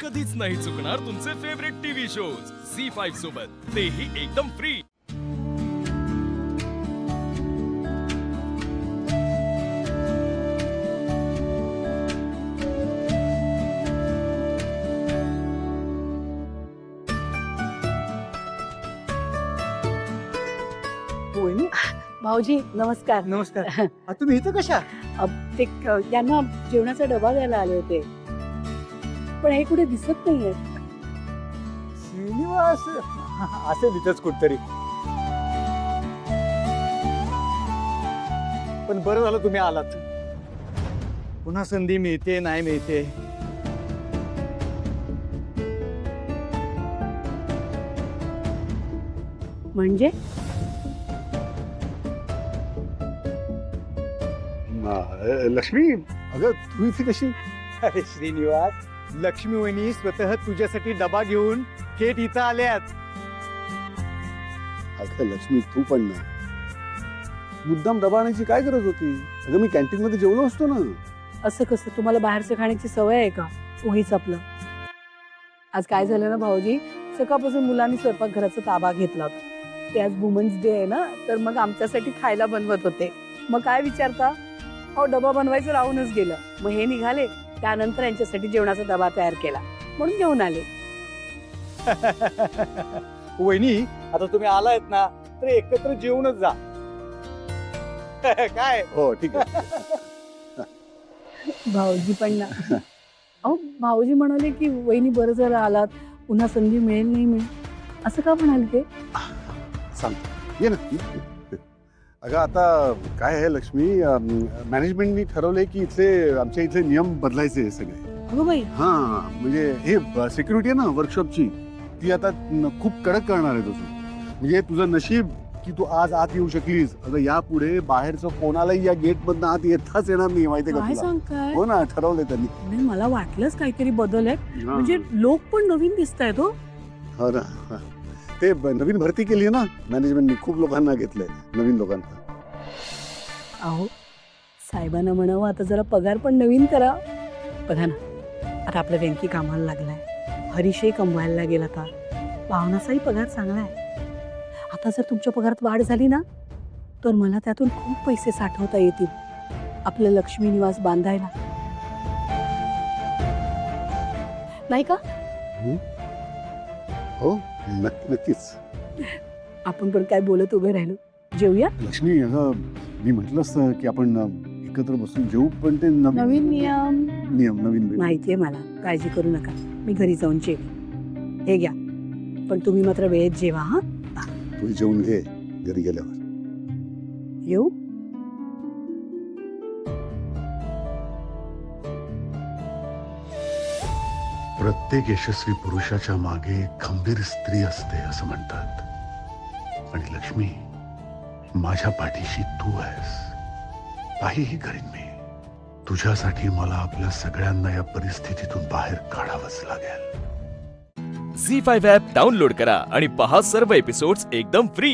कधीच नाही चुकणार तुमचे फेवरेट टीव्ही शोज झी5 सोबत, तेही एकदम फ्री. वहिनी, भाऊजी नमस्कार. नमस्कार. तुम्ही इथं कशा? ते त्यांना जेवणाचा डबा द्यायला आले होते, पण हे कुठे दिसत नाहीये. श्रीनिवास असेल इथंच कुठतरी. पण बरं झालं तुम्ही आलात. पुन्हा संधी मिळते नाही मिळते. म्हणजे लक्ष्मी, अगं तू इथे कशी? अरे श्रीनिवास, लक्ष्मी वहिनी स्वतः तुझ्यासाठी डबा घेऊन थेट इथं आल्यात. अगं लक्ष्मी, तू पण ना, मुद्दाम डबा आणायची काय गरज होती? अगं मी कॅन्टीन मध्ये जेवलो असतो ना. असं कसं? तुम्हाला बाहेरचं खाण्याची सवय आहे का? उगीच आपलं. आज काय झालं ना भाऊजी, सकाळपासून मुलांनी स्वयंपाकघराचा ताबा घेतला होता. ते आज वुमन्स डे आहे ना, तर मग आमच्यासाठी खायला बनवत होते. मग काय विचारता, हो डबा बनवायचं राहूनच गेलं. मग हे निघाले, त्यानंतर यांच्यासाठी जेवणाचा डबा तयार केला, म्हणून घेऊन आले. वहिनी, आता तुम्ही आलायत ना, तर एकत्र जेवूनच जा. काय? हो ठीक आहे. भाऊजी पण ना. अहो भाऊजी म्हणाले की वहिनी बरं जर आलात, पुन्हा संधी मिळेल नाही मिळेल, असं का म्हणाले ते? सांग, ये ना. अगं आता काय आहे लक्ष्मी, मॅनेजमेंटनी ठरवलंय की इथले आमच्या इथले नियम बदलायचे सगळे. अगं बाई. हा म्हणजे हे सिक्युरिटी आहे ना वर्कशॉपची, ती आता खूप कडक करणार आहे तुझं. म्हणजे तुझं नशीब की तू आज आत येऊ शकलीस. अगं यापुढे बाहेरचं कोणालाही या गेट मधनं आत येताच येणार नाही, माहितीये का काय तुला? सांगताय? हो ना, ठरवलंय त्यांनी. नाही, मला वाटलंच काहीतरी बदल आहे. हा. म्हणजे लोक पण नवीन दिसत आहेत. हो हो ना. हा. ते नवीन भरती केली आहे ना मॅनेजमेंटनी, खूप लोकांना घेतलंय, नवीन लोकांना. अहो साहेबांना म्हणावं आता जरा पगार पण नवीन करा. बघा ना, आता आपला व्यंकी कामाला लागलाय, हरीशही कमवायला लागेल. आता भावनाचाही पगार चांगला आहे. आता जर तुमच्या पगारात वाढ झाली ना, तर मला त्यातून खूप पैसे साठवता येतील आपलं लक्ष्मी निवास बांधायला, नाही का? हो नक्कीच. आपण पण काय बोलत उभे राहिलो. जेवूया. लक्ष्मी, अगं मी म्हटलं असतं की आपण एकत्र बसून जेवू, पण ते नवीन नियम नवीन माहितीये मला, काळजी करू नका. मी घरी जाऊन जेव. हे घ्या, पण तुम्ही मात्र वेळेत जेवा. हा, तू जेवून घे घरी गेल्यावर. येऊ. प्रत्येक यशस्वी पुरुषाच्या मागे खंबीर स्त्री असते असं म्हणतात. आणि लक्ष्मी, माझ्या पाठीशी तू आहेस. काहीही करीन मी तुझ्यासाठी. मला आपल्या सगळ्यांना या परिस्थितीतून बाहेर काढावंच लागेल. झी5 ॲप डाउनलोड करा आणि पहा सर्व एपिसोड्स एकदम फ्री.